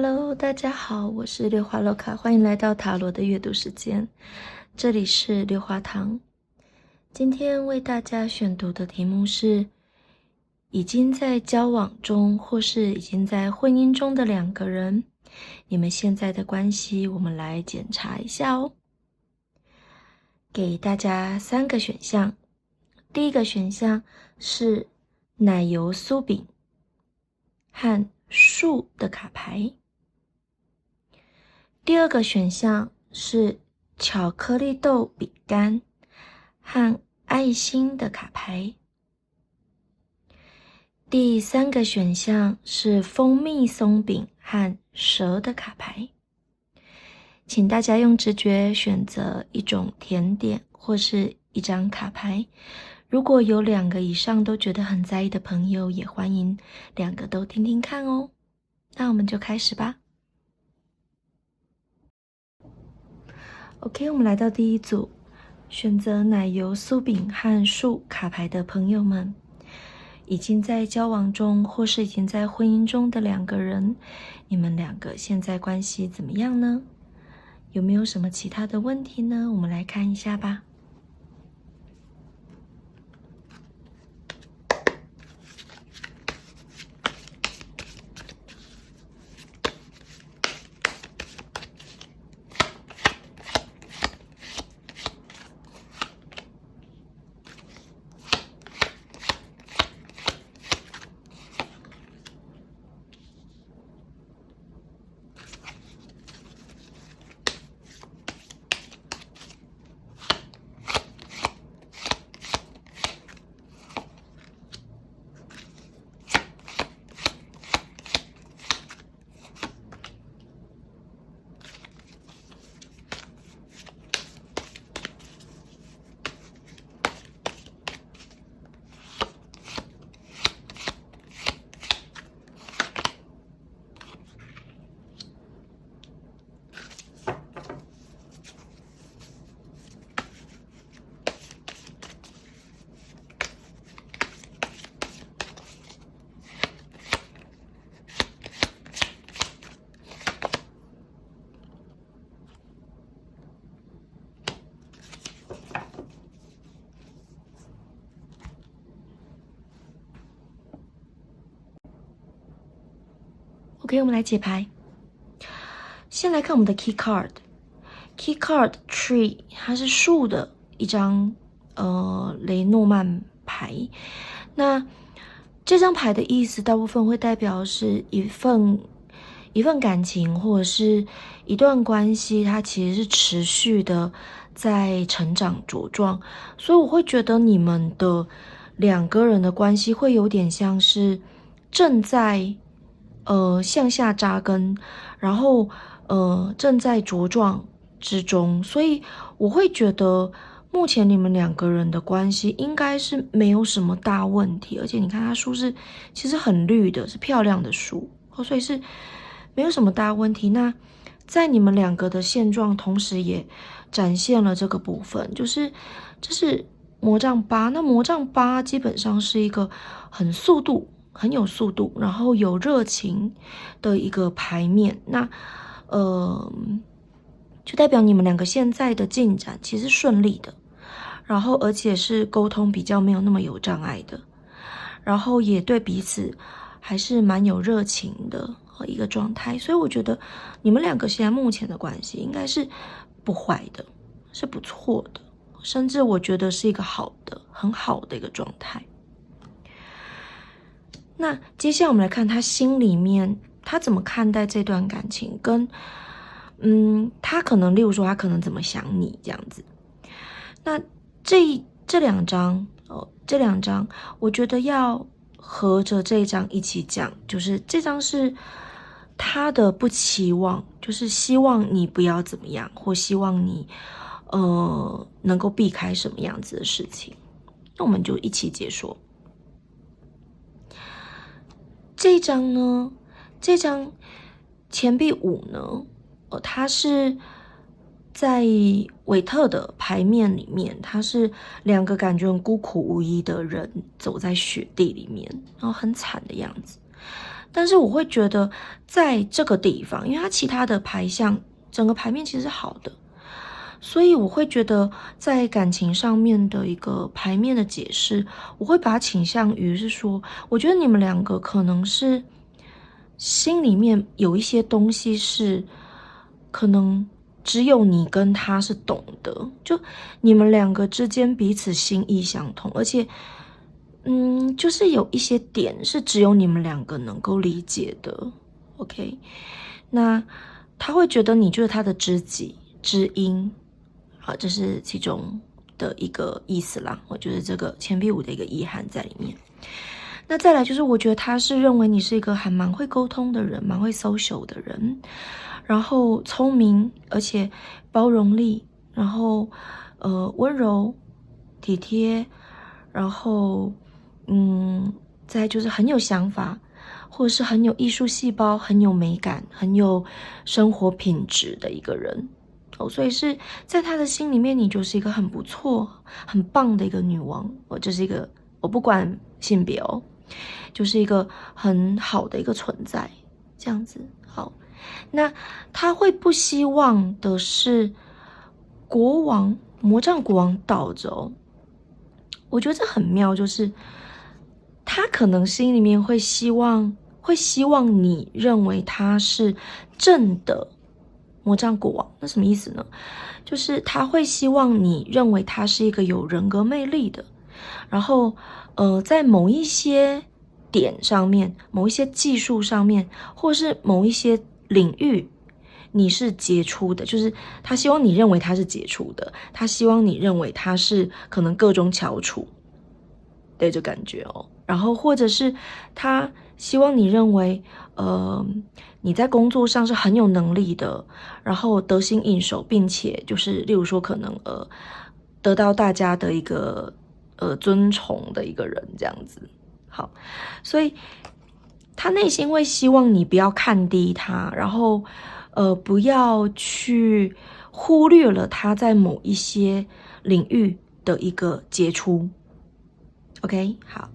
Hello，大家好，我是六花洛卡，欢迎来到塔罗的阅读时间。这里是六花堂。今天为大家选读的题目是：已经在交往中或是已经在婚姻中的两个人，你们现在的关系，我们来检查一下哦。给大家3个选项，第一个选项是奶油酥饼和树的卡牌。第二个选项是巧克力豆饼干和爱心的卡牌。第3个选项是蜂蜜松饼和蛇的卡牌。请大家用直觉选择一种甜点或是一张卡牌。如果有2个以上都觉得很在意的朋友，也欢迎2个都听听看哦。那我们就开始吧。OK， 我们来到第一组，选择奶油酥饼和树卡牌的朋友们，已经在交往中或是已经在婚姻中的2个人，你们2个现在关系怎么样呢？有没有什么其他的问题呢？我们来看一下吧。OK， 我们来解牌。先来看我们的 Key Card。Key Card Tree， 它是树的一张雷诺曼牌。那这张牌的意思，大部分会代表是一份感情，或者是一段关系，它其实是持续的在成长茁壮。所以我会觉得你们的2个人的关系会有点像是正在向下扎根，然后正在茁壮之中，所以我会觉得目前你们2个人的关系应该是没有什么大问题，而且你看它树是其实很绿的，是漂亮的树，所以是没有什么大问题。那在你们2个的现状，同时也展现了这个部分，就是这是魔杖8，那魔杖8基本上是一个很有速度，然后有热情的一个牌面。那就代表你们2个现在的进展其实顺利的，然后而且是沟通比较没有那么有障碍的，然后也对彼此还是蛮有热情的一个状态。所以我觉得你们2个现在目前的关系应该是不坏的，是不错的，甚至我觉得是一个很好的一个状态。那接下来我们来看他心里面他怎么看待这段感情，跟他可能例如说他可能怎么想你这样子。那这两张我觉得要合着这一张一起讲，就是这张是他的不期望，就是希望你不要怎么样，或希望你能够避开什么样子的事情。那我们就一起解说。这张呢，这张钱币5呢，它是在韦特的牌面里面，它是2个感觉很孤苦无依的人走在雪地里面，然后很惨的样子。但是我会觉得在这个地方，因为它其他的牌象整个牌面其实是好的，所以我会觉得在感情上面的一个牌面的解释，我会把它倾向于是说，我觉得你们两个可能是心里面有一些东西是可能只有你跟他是懂的，就你们两个之间彼此心意相通，而且就是有一些点是只有你们两个能够理解的 ，OK？ 那他会觉得你就是他的知己知音，好，这是其中的一个意思啦。我觉得这个钱币五的一个意涵在里面。那再来就是，我觉得他是认为你是一个还蛮会沟通的人，蛮会 social 的人，然后聪明，而且包容力，然后温柔体贴，然后再来就是很有想法，或者是很有艺术细胞，很有美感，很有生活品质的一个人。所以是在他的心里面，你就是一个很不错、很棒的一个女王。就是一个，我不管性别哦，就是一个很好的一个存在，这样子。好，那他会不希望的是国王，魔杖国王倒着哦。我觉得这很妙，就是他可能心里面会希望你认为他是正的魔杖国王。那什么意思呢？就是他会希望你认为他是一个有人格魅力的，然后在某一些点上面，某一些技术上面，或是某一些领域你是杰出的，就是他希望你认为他是杰出的，他希望你认为他是可能各中翘楚的这感觉哦。然后或者是他希望你认为你在工作上是很有能力的，然后得心应手，并且就是例如说可能得到大家的一个尊崇的一个人这样子。好，所以他内心会希望你不要看低他，然后不要去忽略了他在某一些领域的一个杰出。OK， 好，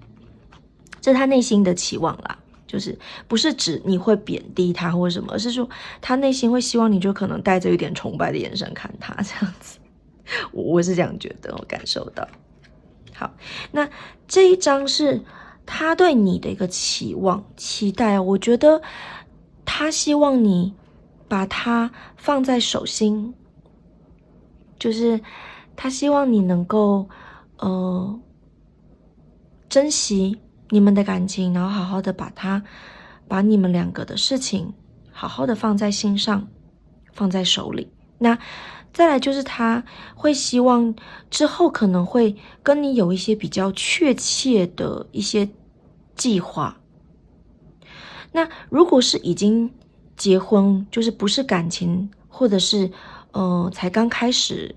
这是他内心的期望啦，就是不是指你会贬低他或者什么，而是说他内心会希望你就可能带着一点崇拜的眼神看他这样子。我是这样觉得，我感受到。好，那这一张是他对你的一个期望、期待。我觉得他希望你把它放在手心，就是他希望你能够珍惜你们的感情，然后好好的把你们两个的事情好好的放在心上，放在手里。那再来就是他会希望之后可能会跟你有一些比较确切的一些计划。那如果是已经结婚，就是不是感情，或者是才刚开始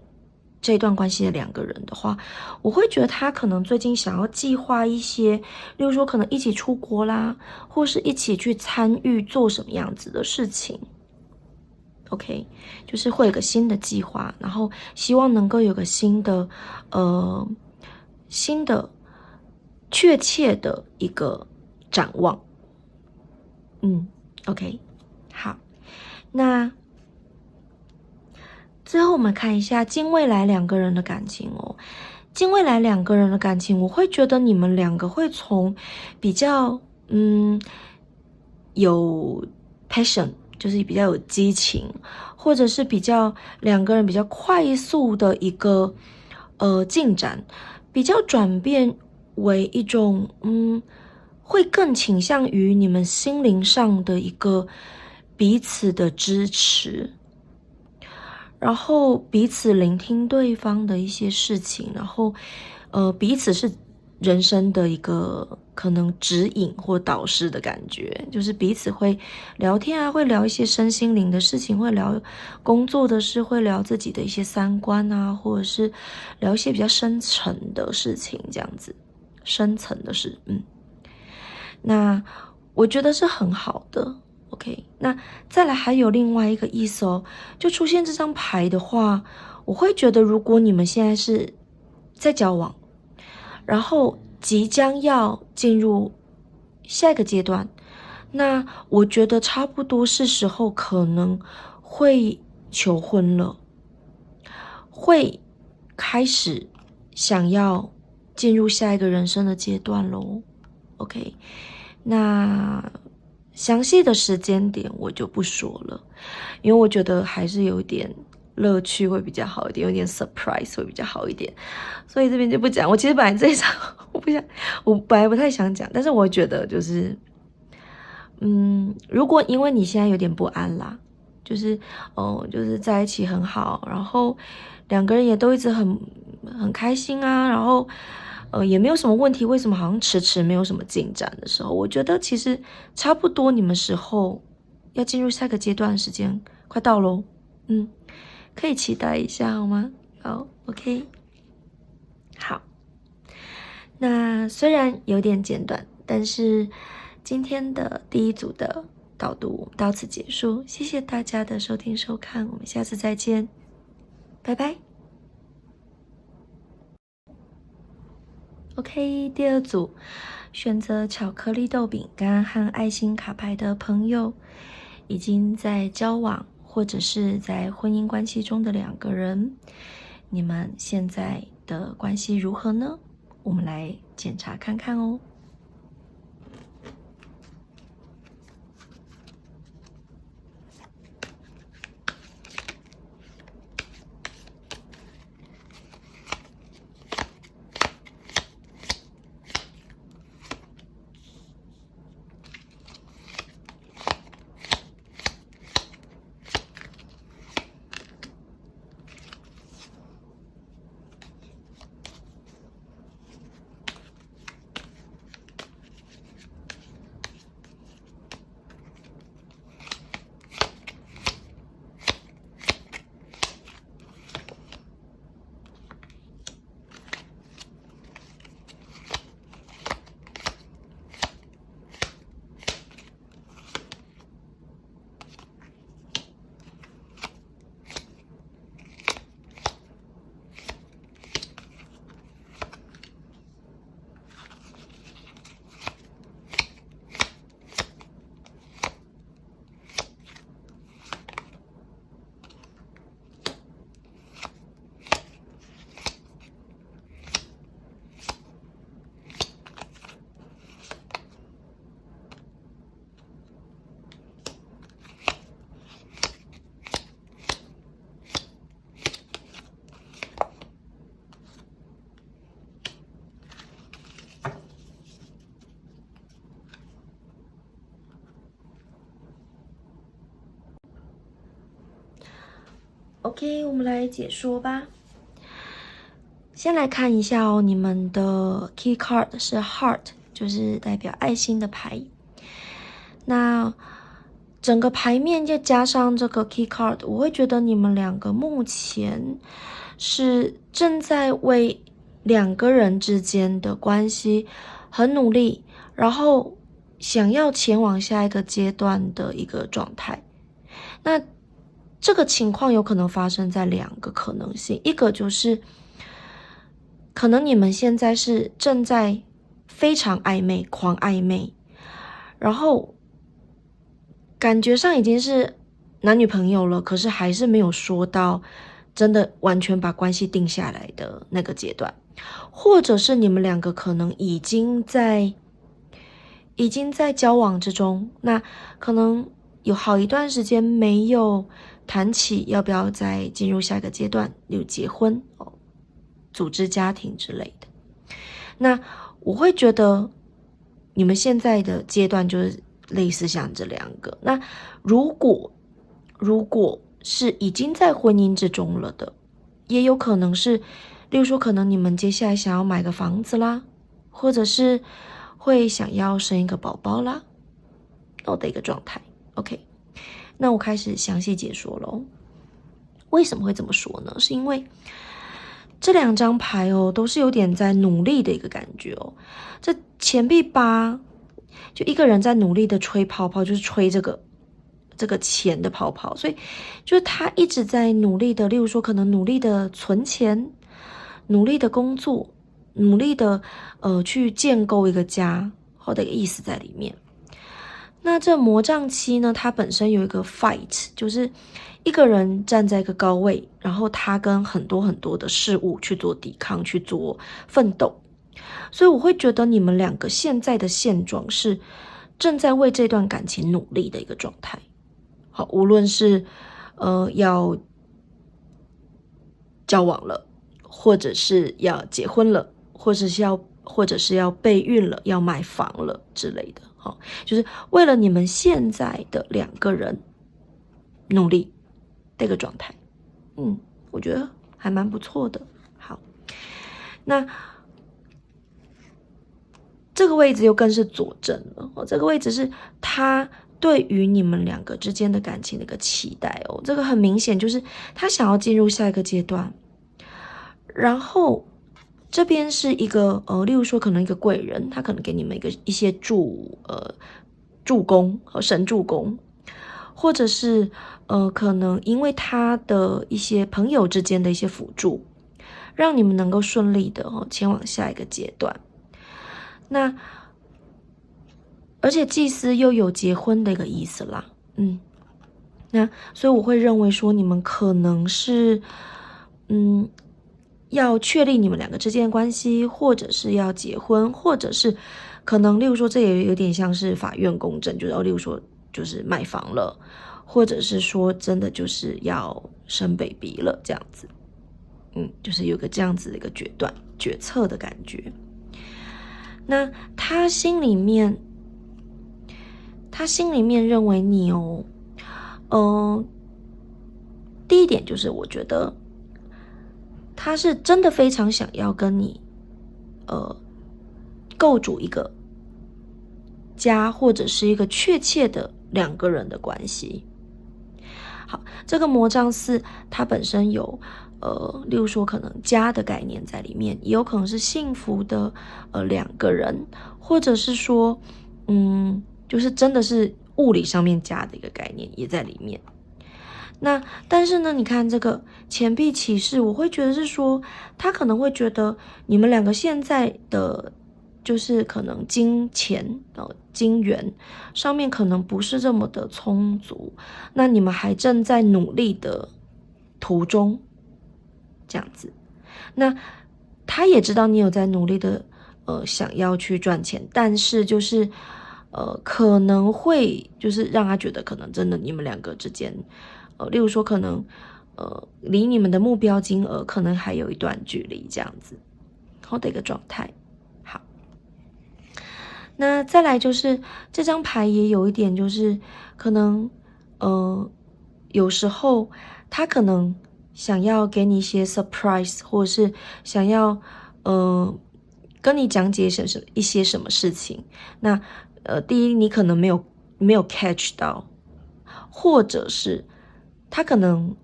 这段关系的两个人的话，我会觉得他可能最近想要计划一些，例如说可能一起出国啦，或是一起去参与做什么样子的事情。OK， 就是会有个新的计划，然后希望能够有个新的确切的一个展望。OK， 好，那最后我们看一下近未来两个人的感情哦。近未来两个人的感情，我会觉得你们两个会从比较有 passion， 就是比较有激情，或者是两个人比较快速的一个进展，比较转变为一种会更倾向于你们心灵上的一个彼此的支持，然后彼此聆听对方的一些事情，然后彼此是人生的一个可能指引或导师的感觉，就是彼此会聊天啊，会聊一些身心灵的事情，会聊工作的事，会聊自己的一些三观啊，或者是聊一些比较深层的事情，这样子深层的事。那我觉得是很好的。OK， 那再来还有另外一个意思哦，就出现这张牌的话，我会觉得如果你们现在是在交往，然后即将要进入下一个阶段，那我觉得差不多是时候可能会求婚了，会开始想要进入下一个人生的阶段咯。OK， 那详细的时间点我就不说了，因为我觉得还是有点乐趣会比较好一点，有点 surprise 会比较好一点，所以这边就不讲。我其实本来这一场我本来不太想讲，但是我觉得就是，如果因为你现在有点不安啦，就是就是在一起很好，然后两个人也都一直很开心啊，然后也没有什么问题，为什么好像迟迟没有什么进展的时候，我觉得其实差不多你们时候要进入下个阶段的时间快到咯。可以期待一下好吗？好 ，OK， 好。那虽然有点简短，但是今天的第一组的导读到此结束，谢谢大家的收听收看，我们下次再见，拜拜。OK， 第二组选择巧克力豆饼干和爱心卡牌的朋友，已经在交往或者是在婚姻关系中的两个人，你们现在的关系如何呢？我们来检查看看哦。OK， 我们来解说吧。先来看一下哦，你们的 key card 是 heart， 就是代表爱心的牌。那整个牌面再加上这个 key card， 我会觉得你们两个目前是正在为两个人之间的关系很努力，然后想要前往下一个阶段的一个状态。那这个情况有可能发生在两个可能性，一个就是可能你们现在是正在非常暧昧、狂暧昧，然后感觉上已经是男女朋友了，可是还是没有说到真的完全把关系定下来的那个阶段，或者是你们两个可能已经在交往之中，那可能有好一段时间没有谈起要不要再进入下一个阶段，例如结婚组织家庭之类的。那我会觉得你们现在的阶段就是类似像这两个。那如果是已经在婚姻之中了的，也有可能是，例如说可能你们接下来想要买个房子啦，或者是会想要生一个宝宝啦的一个状态。OK， 那我开始详细解说咯。为什么会这么说呢？是因为这两张牌都是有点在努力的一个感觉哦。这钱币八，就一个人在努力的吹泡泡，就是吹这个钱的泡泡，所以就是他一直在努力的，例如说可能努力的存钱，努力的工作，努力的去建构一个家，好的一个意思在里面。那这魔杖七呢，它本身有一个 fight， 就是一个人站在一个高位，然后他跟很多很多的事物去做抵抗，去做奋斗。所以我会觉得你们两个现在的现状是正在为这段感情努力的一个状态。好，无论是要交往了，或者是要结婚了，或者是要备孕了，要买房了之类的。好，就是为了你们现在的两个人努力的一个状态。我觉得还蛮不错的。好，那这个位置又更是佐证了。这个位置是他对于你们两个之间的感情的一个期待哦。这个很明显就是他想要进入下一个阶段。然后这边是一个例如说可能一个贵人，他可能给你们一些助攻和神助攻，或者是可能因为他的一些朋友之间的一些辅助，让你们能够顺利的前往下一个阶段。那而且祭司又有结婚的一个意思啦。那所以我会认为说你们可能是要确立你们两个之间的关系，或者是要结婚，或者是可能例如说这也有点像是法院公证，就是例如说就是买房了，或者是说真的就是要生 baby 了这样子。就是有个这样子的一个决策的感觉。那他心里面认为你第一点就是我觉得他是真的非常想要跟你构筑一个家，或者是一个确切的两个人的关系。好，这个魔杖四它本身有例如说可能家的概念在里面，也有可能是幸福的两个人，或者是说就是真的是物理上面家的一个概念也在里面。那但是呢，你看这个钱币骑士，我会觉得是说他可能会觉得你们两个现在的就是可能金钱金元上面可能不是这么的充足，那你们还正在努力的途中这样子。那他也知道你有在努力的想要去赚钱，但是就是可能会就是让他觉得可能真的你们两个之间例如说可能离你们的目标金额可能还有一段距离这样子好的一个状态。好，那再来就是这张牌也有一点就是可能有时候他可能想要给你一些 surprise， 或者是想要跟你讲解一些什么事情。那第一你可能没有 catch 到，或者是他可能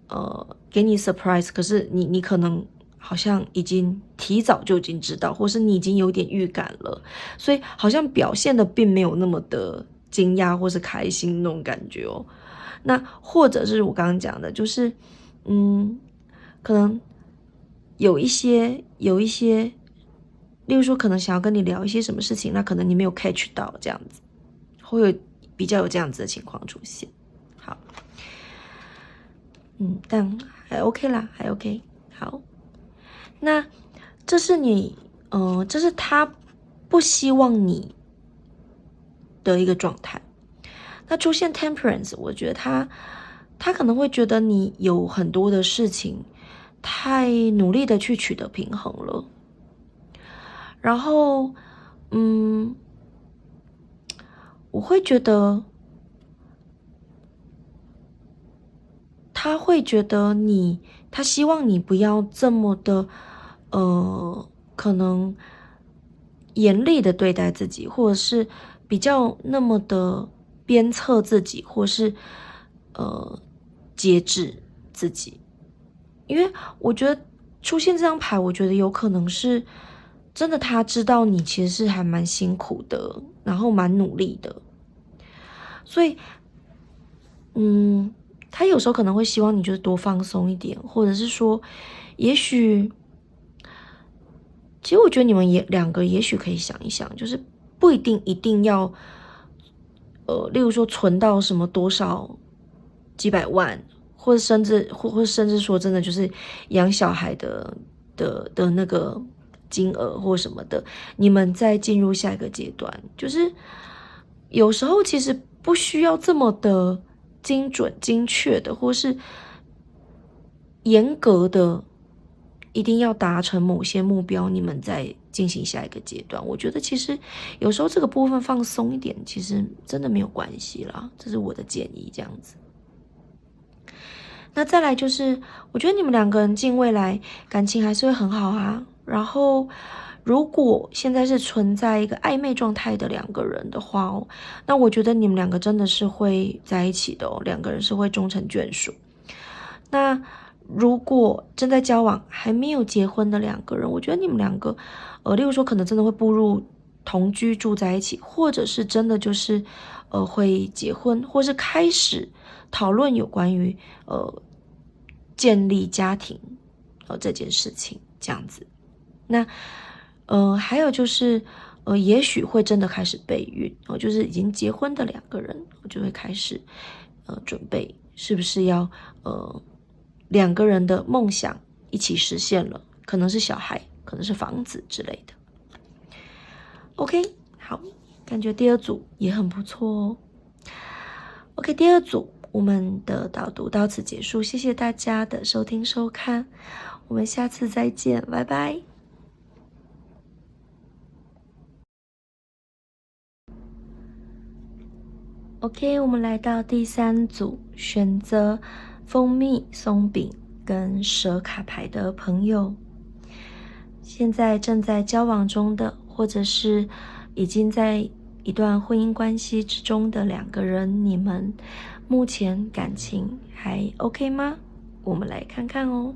给你 surprise， 可是你可能好像已经提早就已经知道，或是你已经有点预感了，所以好像表现的并没有那么的惊讶或是开心那种感觉哦。那或者是我刚刚讲的，就是可能有一些，例如说可能想要跟你聊一些什么事情，那可能你没有 catch 到这样子，会有比较有这样子的情况出现。好，但还 OK 啦，还 OK。好，那这是这是他不希望你的一个状态。那出现 Temperance， 我觉得他可能会觉得你有很多的事情太努力的去取得平衡了，然后我会觉得他会觉得他希望你不要这么的可能严厉的对待自己，或者是比较那么的鞭策自己，或是节制自己。因为我觉得出现这张牌，我觉得有可能是真的他知道你其实是还蛮辛苦的，然后蛮努力的，所以他有时候可能会希望你就是多放松一点，或者是说也许其实我觉得你们两个也许可以想一想，就是不一定要例如说存到什么多少几百万，或者甚至说真的就是养小孩的那个金额或什么的，你们再进入下一个阶段，就是有时候其实不需要这么的精准、精确的，或是严格的，一定要达成某些目标，你们再进行下一个阶段。我觉得其实有时候这个部分放松一点，其实真的没有关系啦，这是我的建议，这样子。那再来就是，我觉得你们两个人进未来感情还是会很好啊。然后，如果现在是存在一个暧昧状态的两个人的话哦，那我觉得你们两个真的是会在一起的哦，两个人是会终成眷属。那如果正在交往还没有结婚的两个人，我觉得你们两个，例如说可能真的会步入同居住在一起，或者是真的就是会结婚，或是开始讨论有关于建立家庭这件事情这样子。那还有就是也许会真的开始备孕就是已经结婚的两个人就会开始准备是不是要两个人的梦想一起实现了，可能是小孩，可能是房子之类的。OK， 好，感觉第二组也很不错哦。OK， 第二组我们的导读到此结束，谢谢大家的收听收看，我们下次再见，拜拜。OK， 我们来到第三组，选择蜂蜜、松饼跟蛇卡牌的朋友，现在正在交往中的，或者是已经在一段婚姻关系之中的两个人，你们目前感情还 OK 吗？我们来看看哦。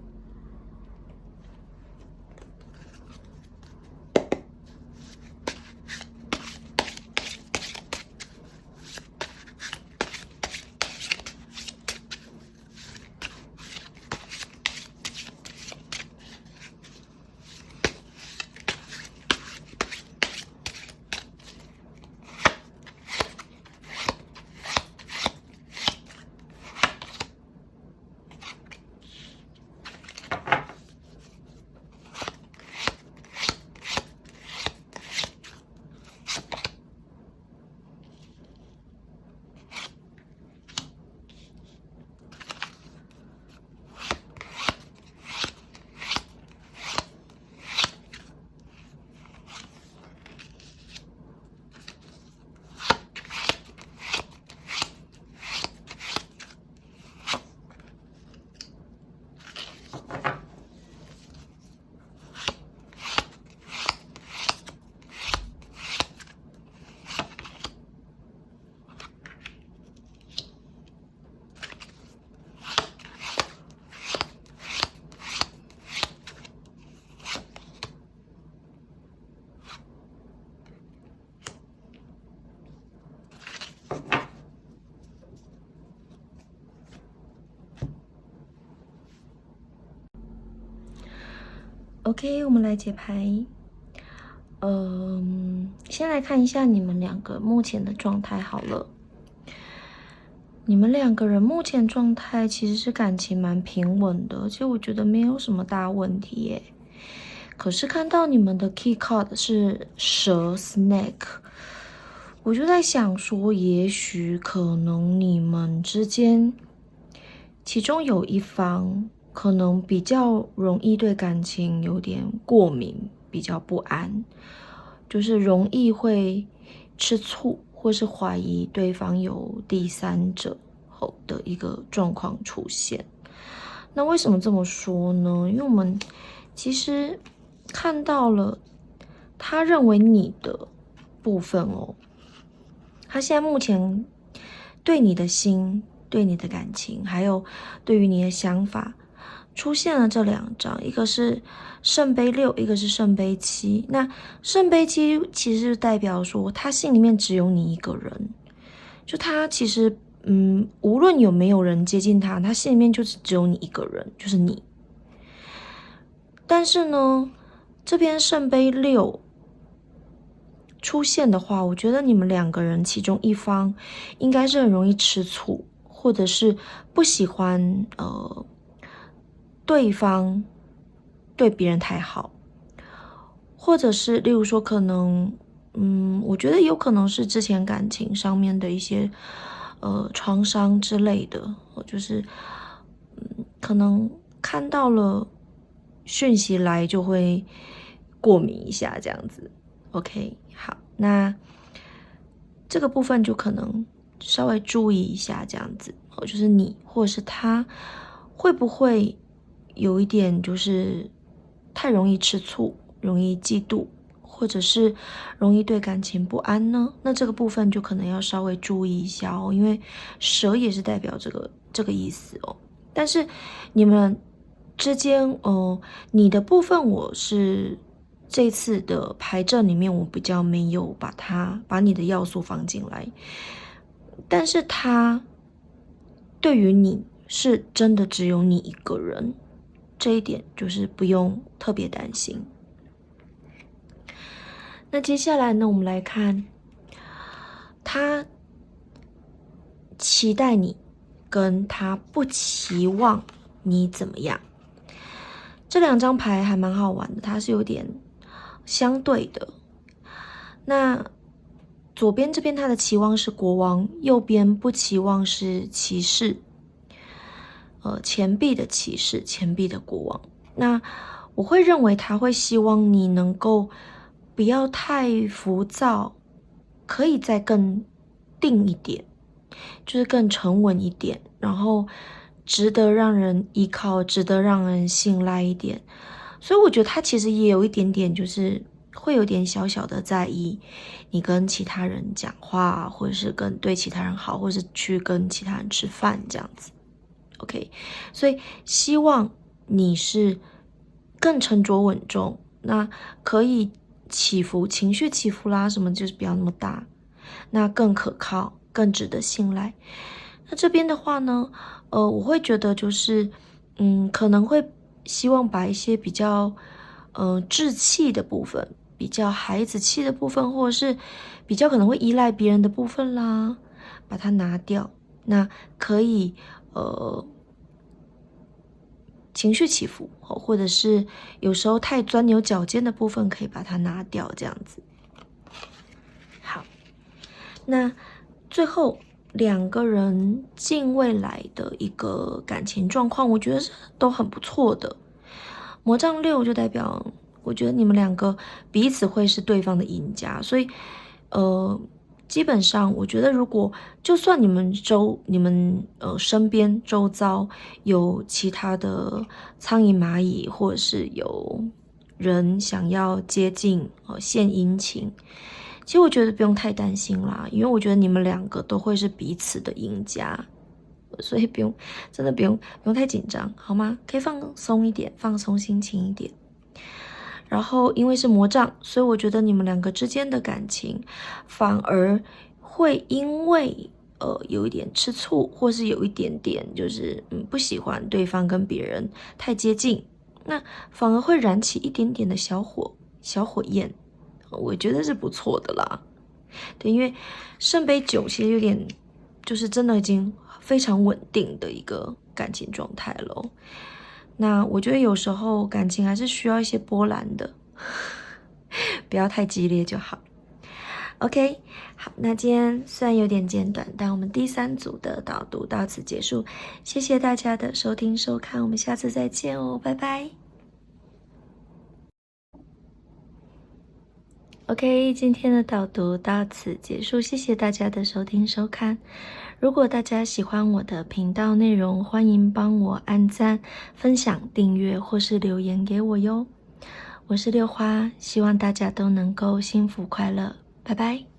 OK， 我们来解牌。先来看一下你们两个目前的状态好了。你们两个人目前状态其实是感情蛮平稳的，而且我觉得没有什么大问题耶。可是看到你们的 key card 是蛇 snake， 我就在想说，也许可能你们之间其中有一方可能比较容易对感情有点过敏，比较不安，就是容易会吃醋，或是怀疑对方有第三者后的一个状况出现。那为什么这么说呢？因为我们其实看到了他认为你的部分哦，他现在目前对你的心、对你的感情，还有对于你的想法，出现了这两张，一个是圣杯6，一个是圣杯7。那圣杯7其实代表说，他心里面只有你一个人，就他其实无论有没有人接近他，他心里面就是只有你一个人，就是你。但是呢，这边圣杯6出现的话，我觉得你们两个人其中一方应该是很容易吃醋，或者是不喜欢对方对别人太好，或者是例如说可能我觉得有可能是之前感情上面的一些创伤之类的，就是可能看到了讯息来就会过敏一下这样子。OK， 好，那这个部分就可能稍微注意一下这样子，就是你或者是他会不会有一点就是太容易吃醋，容易嫉妒，或者是容易对感情不安呢？那这个部分就可能要稍微注意一下哦，因为蛇也是代表这个意思哦。但是你们之间你的部分我是这次的牌阵里面我比较没有把你的要素放进来，但是他对于你是真的只有你一个人，这一点就是不用特别担心。那接下来呢，我们来看他期待你跟他不期望你怎么样。这两张牌还蛮好玩的，它是有点相对的。那左边这边他的期望是国王，右边不期望是骑士，钱币的骑士，钱币的国王。那我会认为他会希望你能够不要太浮躁，可以再更定一点，就是更沉稳一点，然后值得让人依靠，值得让人信赖一点。所以我觉得他其实也有一点点，就是会有点小小的在意你跟其他人讲话，或者是对其他人好，或者是去跟其他人吃饭这样子。OK， 所以希望你是更沉着稳重，那可以起伏，情绪起伏啦，什么就是不要那么大，那更可靠，更值得信赖。那这边的话呢，我会觉得就是，可能会希望把一些比较，稚气的部分，比较孩子气的部分，或者是比较可能会依赖别人的部分啦，把它拿掉。那可以，情绪起伏，或者是有时候太钻牛角尖的部分，可以把它拿掉，这样子。好，那最后两个人近未来的一个感情状况，我觉得是都很不错的。魔杖6就代表，我觉得你们两个彼此会是对方的赢家，所以基本上我觉得如果就算你们身边周遭有其他的苍蝇蚂蚁，或者是有人想要接近献殷勤，其实我觉得不用太担心啦，因为我觉得你们两个都会是彼此的赢家，所以真的不用太紧张，好吗？可以放松一点，放松心情一点。然后因为是魔杖，所以我觉得你们两个之间的感情反而会因为有一点吃醋，或是有一点点就是不喜欢对方跟别人太接近，那反而会燃起一点点的小火焰，我觉得是不错的啦。对，因为圣杯9其实有点就是真的已经非常稳定的一个感情状态了。那我觉得有时候感情还是需要一些波澜的，不要太激烈就好。OK， 好，那今天虽然有点简短，但我们第3组的导读到此结束，谢谢大家的收听收看，我们下次再见哦，拜拜。OK， 今天的导读到此结束，谢谢大家的收听收看。如果大家喜欢我的频道内容，欢迎帮我按赞、分享、订阅或是留言给我哟。我是六花，希望大家都能够幸福快乐，拜拜。